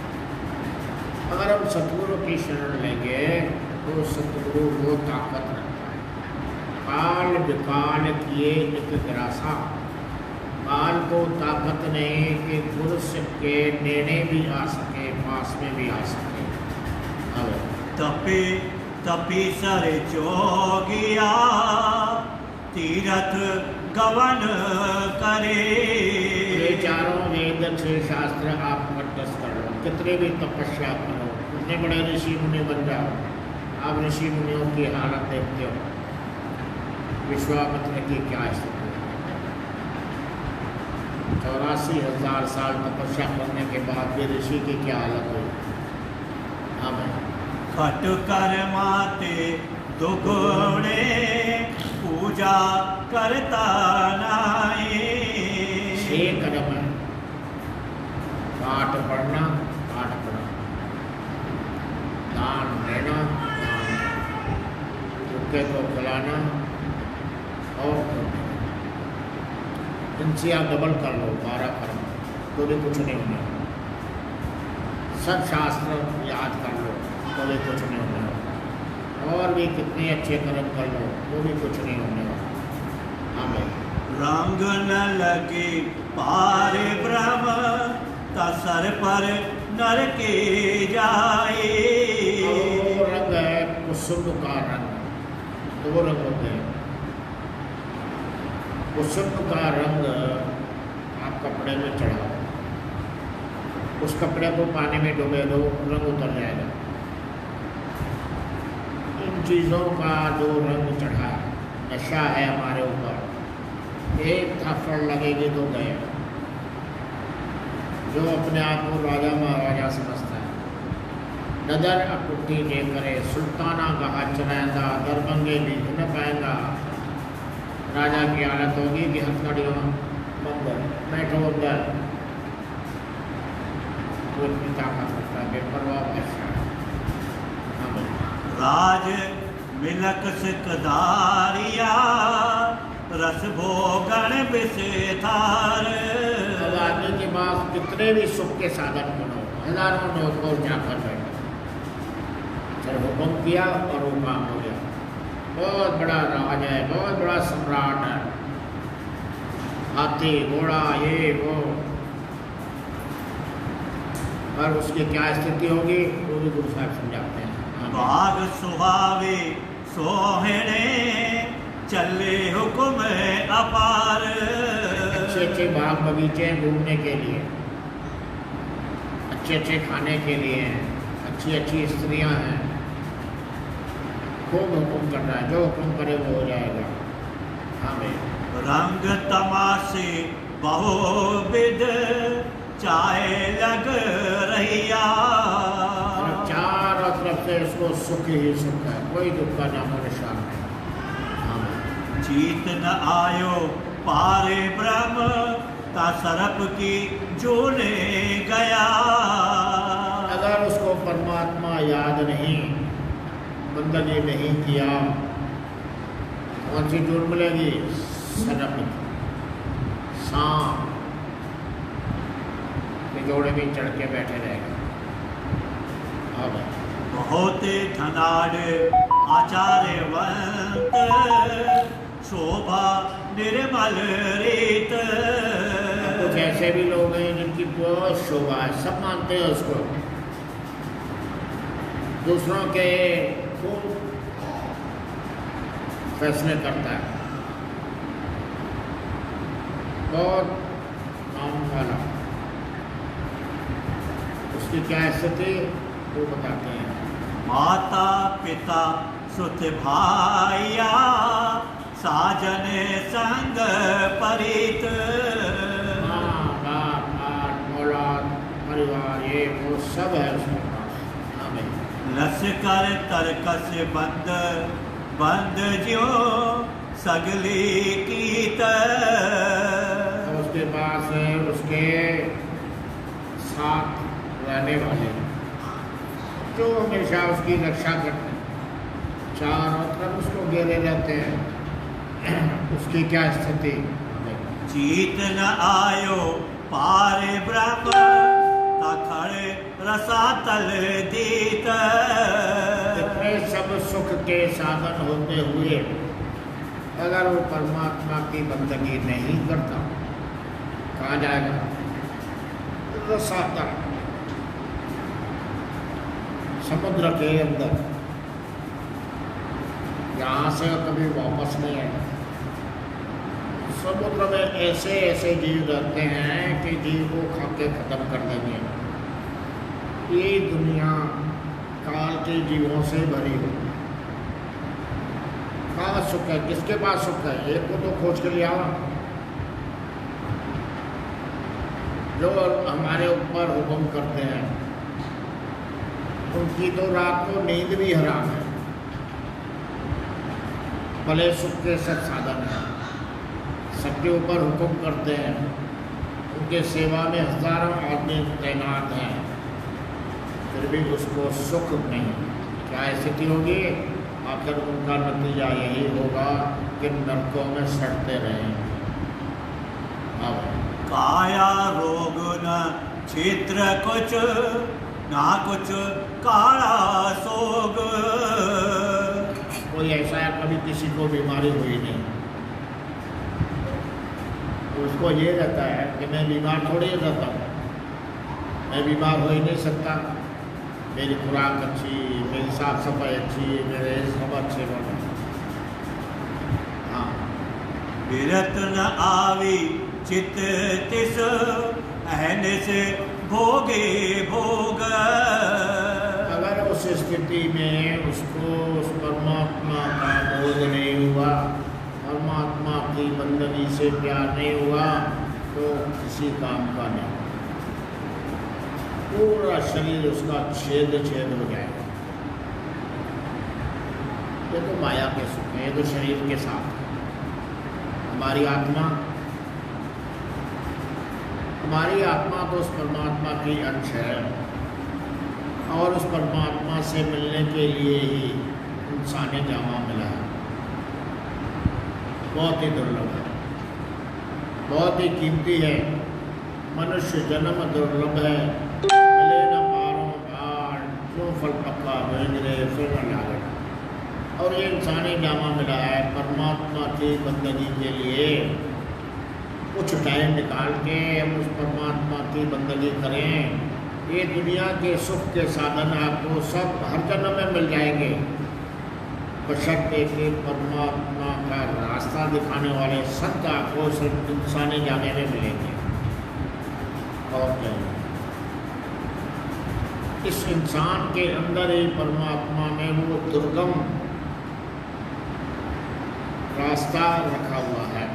अगर हम सतगुरु की शरण लेंगे तो सतगुरु वो ताकत रखता है। काल विकाल किए एक ग्रासा। काल को ताकत नहीं कि पुरुष के नेड़े भी आ सके, पास में भी आ सके। अब तपे तपी सर जोगिया तीरथ गवन करे। ये 4 वेद 6 शास्त्र आप कंठस्थ कर लो, कितने भी तपस्या करो, कितने बड़े ऋषि मुनि बन जाओ। आप ऋषि मुनियों की हालत देखते हो, विश्वामित्र की क्या स्थिति। 84,000 साल तपस्या करने के बाद भी ऋषि की क्या हालत हुई। खट कर माते दुगुणे पूजा करता नाए। 6 कदम है। पाठ पढ़ना, पाठ पढ़ना, दान देना, भूखे को खिलाना और इनसे आप डबल कर लो, 12 कर्म, तो भी कुछ नहीं होना। सब शास्त्र याद कर लो तो भी कुछ नहीं होना। और भी कितने अच्छे कर्म कर लो तो भी कुछ नहीं होने वाला। हाँ भाई। रंग न लगे पार ब्रह्म ता सर पर नर के जाए। वो रंग है कुसुम का रंग। 2 रंग होते हैं। कुसुम का रंग आप कपड़े में चढ़ाओ, उस कपड़े को पानी में डुबे दो, रंग उतर जाएगा। इन चीज़ों का जो रंग चढ़ा है, नशा है हमारे ऊपर, एक थप्पड़ लगेगी तो गए। जो अपने आप को राजा महाराजा समझता है, नदर अपुट्ठी जे करे, सुल्ताना कहा चलाएंदा, दरभंगे भी न पाएंगा। राजा की हालत होगी कि हथकड़ियों बंद बैठो अंदर। वो इतनी ताकत रखता है, बेपरवाह बादशाह। राज मिलक सिकदारिया रस भोगन विषेधार। अब आदमी के पास कितने भी सुख के साधन बनो, हजारों नौकर जाकर बैठो, चल हुक्म किया और वो काम हो गया। बहुत बड़ा राज है, बहुत बड़ा सम्राट है, हाथी घोड़ा ये वो, पर उसकी क्या स्थिति होगी वो भी गुरु साहब समझाते हैं। बाग सुहावे सोहने चले हुक्म अपार। अच्छे अच्छे बाग बगीचे घूमने के लिए, अच्छे अच्छे खाने के लिए हैं, अच्छी अच्छी स्त्रियां हैं, खूब हुक्म कर रहा है, जो हुक्म करे वो हो जाएगा। हमें रंग तमाशे बहुविध चाहे लग रहिया। चारों तरफ से उसको सुख ही सुख है, कोई दुख का नामो निशान नहीं। जीत न आयो पारे ब्रह्म ता सरप की जोने गया। अगर उसको परमात्मा याद नहीं, बंदगी नहीं किया, कौन सी जोड़ मिलेगी? सरप, सांप। जोड़े में चढ़ के बैठे रहेगा। अब बहुत धनाढ़ आचार्यवंत, शोभा निर्मल रीत। कुछ ऐसे भी लोग हैं जिनकी बहुत शोभा है, सब मानते हैं उसको, दूसरों के खूब फैसले करता है, बहुत नाम वाला। उसकी क्या स्थिति वो बताते हैं। माता पिता सुत भाइया, साजन संग परित। हाँ, बाप माट औलाद परिवार ये वो सब है उसके पास। आमीन। लश्कर तरकस बंद बंद ज्यो सगली कीत। और उसके पास है उसके साथ रहने वाले जो हमेशा उसकी रक्षा करते हैं, चारों तरफ उसको घेरे रहते हैं। उसकी क्या स्थिति। जीत न आयो पारे ब्रह्म, तखड़ रसातल दीत। इतने सब सुख के साधन होते हुए अगर वो परमात्मा की बंदगी नहीं करता, कहाँ जाएगा। रसातल, समुद्र के अंदर, यहाँ से कभी वापस नहीं आएगा। समुद्र में ऐसे ऐसे जीव रहते हैं कि जीव को खा के खत्म कर देंगे। ये दुनिया काल के जीवों से भरी हुई। कहाँ सुख है, किसके पास सुख है। एक को तो खोज के लिया, जो हमारे ऊपर हुक्म करते हैं उनकी तो रात को नींद भी हराम है। भले सुख के सब साधन हैं, सबके ऊपर हुक्म करते हैं, उनके सेवा में हजारों आदमी तैनात हैं, फिर भी उसको सुख नहीं। क्या स्थिति होगी। आखिर उनका नतीजा यही होगा कि नरकों में सड़ते रहें। अब काया रोग न क्षेत्र कुछ, ना कुछ काला सोग। कोई ऐसा है कभी किसी को बीमारी हुई नहीं, उसको ये रहता है कि मैं बीमार थोड़ी रहता हूँ, मैं बीमार हो ही नहीं सकता, मेरी खुराक अच्छी, मेरी साफ सफाई अच्छी, मेरे सब अच्छे बने। हाँ, विरत न आवी चित तिस, अहनिस भोगे भोग। अगर उस स्थिति में उसको उस परमात्मा का बोध नहीं हुआ, परमात्मा की बंदगी से प्यार नहीं हुआ, तो किसी काम का नहीं। पूरा शरीर उसका छेद छेद हो जाएगा। ये तो माया के सुख है, ये तो शरीर के साथ। हमारी आत्मा तो उस परमात्मा की अंश है, और उस परमात्मा से मिलने के लिए ही इंसानी जामा मिला है। बहुत ही दुर्लभ है, बहुत ही कीमती है। मनुष्य जन्म दुर्लभ है, मिले न पारों बार, क्यों फल पक्का भेंजरे फिर न लागे। और ये इंसानी जामा मिला है परमात्मा की बंदगी के लिए। कुछ टाइम निकाल के हम उस परमात्मा की बंदगी करें। ये दुनिया के सुख के साधन आपको सब हर जन्म में मिल जाएंगे, बशर्ते कि परमात्मा का रास्ता दिखाने वाले संत आपको सिर्फ इंसानी जाने में मिलेंगे। और क्या, इस इंसान के अंदर ही परमात्मा ने वो दुर्गम रास्ता रखा हुआ है,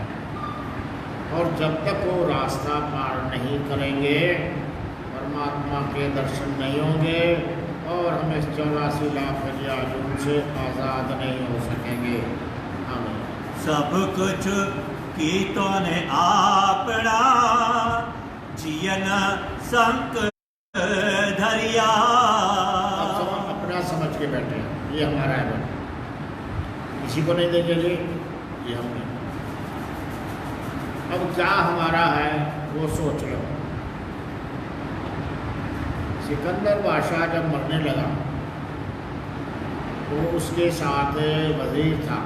और जब तक वो रास्ता पार नहीं करेंगे परमात्मा के दर्शन नहीं होंगे, और हम इस 84 लाख जुर्म से आज़ाद नहीं हो सकेंगे। आमीन। सब कुछ की तो ने आपड़ा, जियन संक धरिया। आप अपना समझ के बैठे हैं, ये हमारा है, किसी को नहीं देंगे जी, ये हमने। अब क्या हमारा है वो सोच लो। सिकंदर बादशाह जब मरने लगा तो उसके साथ वजीर था।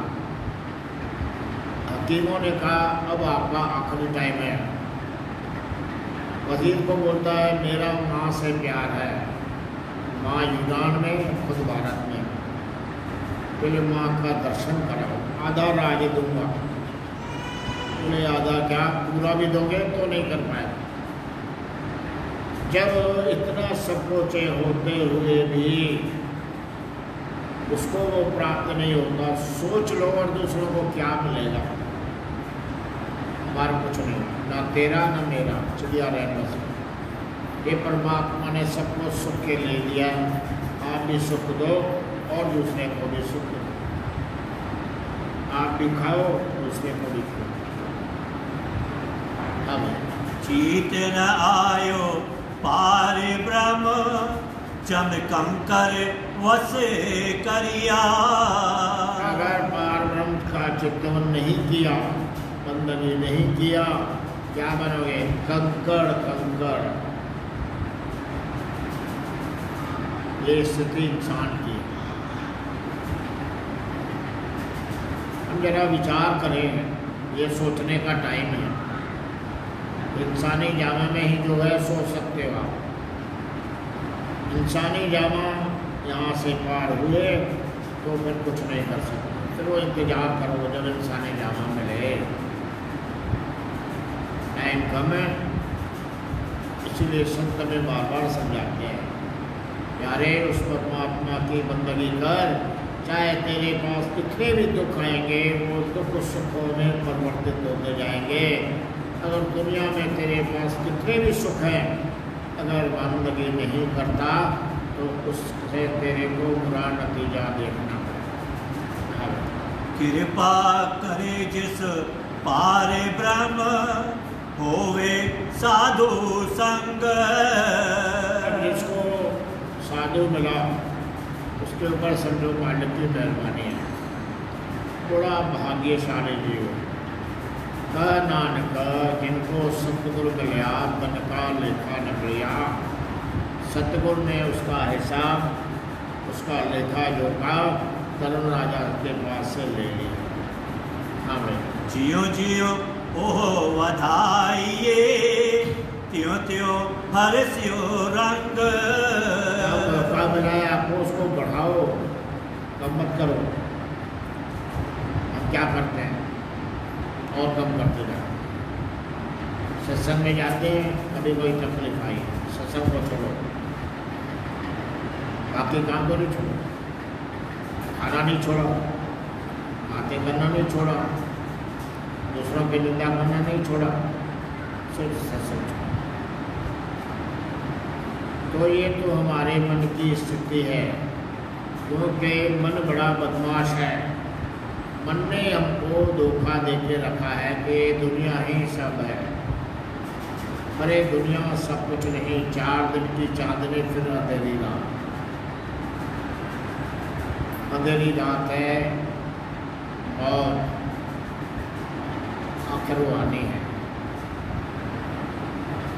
हकीमों ने कहा अब आपका आखिरी टाइम है। वजीर को बोलता है मेरा माँ से प्यार है, माँ यूनान में खुद भारत में, पहले माँ का दर्शन कराओ, आधा राज दूंगा। बोले आधा क्या, पूरा भी दोगे तो नहीं कर पाए। जब इतना सब कुछ होते हुए भी उसको वो प्राप्त नहीं होता, सोच लो और दूसरों को क्या मिलेगा। हमारा कुछ नहीं, ना तेरा ना मेरा, चिड़िया रहने से। ये परमात्मा ने सबको सुख के ले दिया, आप भी सुख दो और दूसरे को भी सुख दो। आप भी खाओ, दूसरे को भी खाओ। अब चीत न आयो पारे ब्रह्म, चम कंकर वसे करिया। अगर पार ब्रह्म का चिंतन नहीं किया, बंदगी नहीं किया, क्या बनोगे? कंकड़ कंकड़। ये स्थिति इंसान की। हम जरा विचार करें, ये सोचने का टाइम है। इंसानी जामा में ही जो है सोच सकते हो आप। इंसानी जामा यहाँ से पार हुए तो फिर कुछ नहीं कर सकते, फिर वो इंतजार करो जब इंसानी जामा मिले। टाइम कम है, इसीलिए संत में बार बार समझाते हैं यारे उस परमात्मा की बंदगी कर, चाहे तेरे पास कितने भी दुख आएंगे वो दुख सुखों में परिवर्तित होते जाएंगे। अगर दुनिया में तेरे पास कितने भी सुख हैं, अगर बंदगी नहीं करता तो उससे तेरे को बुरा नतीजा देखना पड़ेगा। कृपा करे जिस पारे ब्रह्म, होवे साधु संग। जिसको साधु मिला उसके ऊपर समझो मालिक की मेहरबानी है, बड़ा भाग्यशाली जीव। कह नानक जिनको सतगुरु मिला बन का लेखा न लिया। सतगुरु ने उसका हिसाब, उसका लेखा जोखा धर्म राजा के पास से ले लिया। हाँ भाई, जियो जियो ओह वधाइए, त्यों त्यों हर्ष्यो रंग। मौका बनाया आपको, उसको बढ़ाओ, कम मत करो। हम क्या करते हैं और कम करते जाते। सत्संग में जाते हैं, कभी कोई तकलीफ आई, सत्संग को छोड़ो, बाकी काम को नहीं छोड़ो, खाना नहीं छोड़ा, बातें करना नहीं छोड़ा, दूसरों की निंदा करना नहीं छोड़ा, सिर्फ सत्संग छोड़ा। तो ये तो हमारे मन की स्थिति है, क्योंकि मन बड़ा बदमाश है। मन ने हमको धोखा देके रखा है कि दुनिया ही सब है। अरे दुनिया सब कुछ नहीं, 4 दिन की चांदनी फिर अंधेरी रात। अंधेरी रात है और आखिर वो आनी है।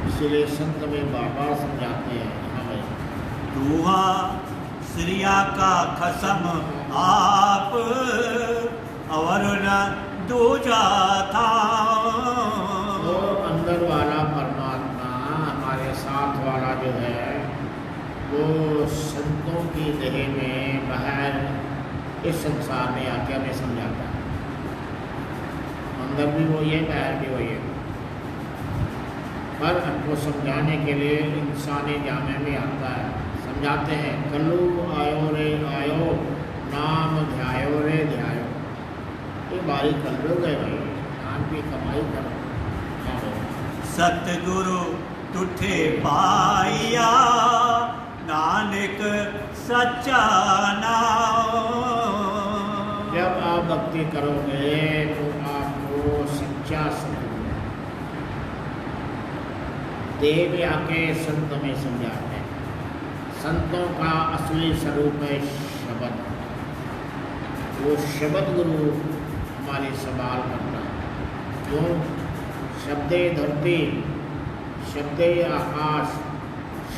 इसीलिए संत में बार बार समझाते हैं, हाँ भाई, दूहा श्रिया का खसम आप, और न दूजा था। वो अंदर वाला परमात्मा हमारे साथ वाला जो है वो संतों की देह में बाहर इस संसार में आके हमें समझाता है। अंदर भी वही है, बाहर भी वही है, पर हमको समझाने के लिए इंसानी जामे में आता है। समझाते हैं कल्लू आयो रे आयो, नाम ध्यायो रे ध्यायो। ये बारी कर लो गए भाई, नाम की कमाई करो। सतगुरु तुठे पाइया, नानक सच्चा नाम। जब आप भक्ति करोगे तो आपको सच्चा सुख देव आके संत में समझाते हैं। संतों का असली स्वरूप है शब्द। वो शब्द गुरु हमारी संभाल करता है। क्यों? शब्दे धरती, शब्दे आकाश,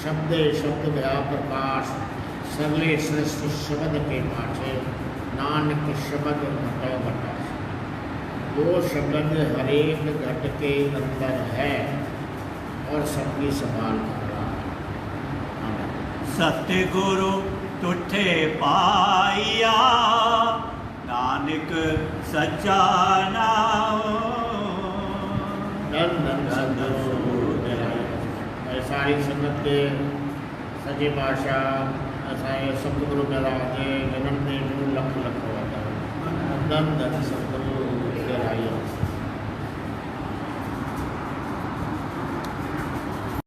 शब्दे शब्द भया प्रकाश सरले सृष्टि शब्द के पाछे नानक शब्द घटो घटास। वो शब्द हरेक घट के अंदर है और सबकी संभाल कर रहा है। सत्य गुरु तुठे पाइया नानक सच्चा नाम। धन धन सतगुरु मेरा सारी संगत के सचे पातशाह असांजे सतगुरु मेरा जे जनम दिन लख लख वधायो। धन धन सतगुरु मेरा।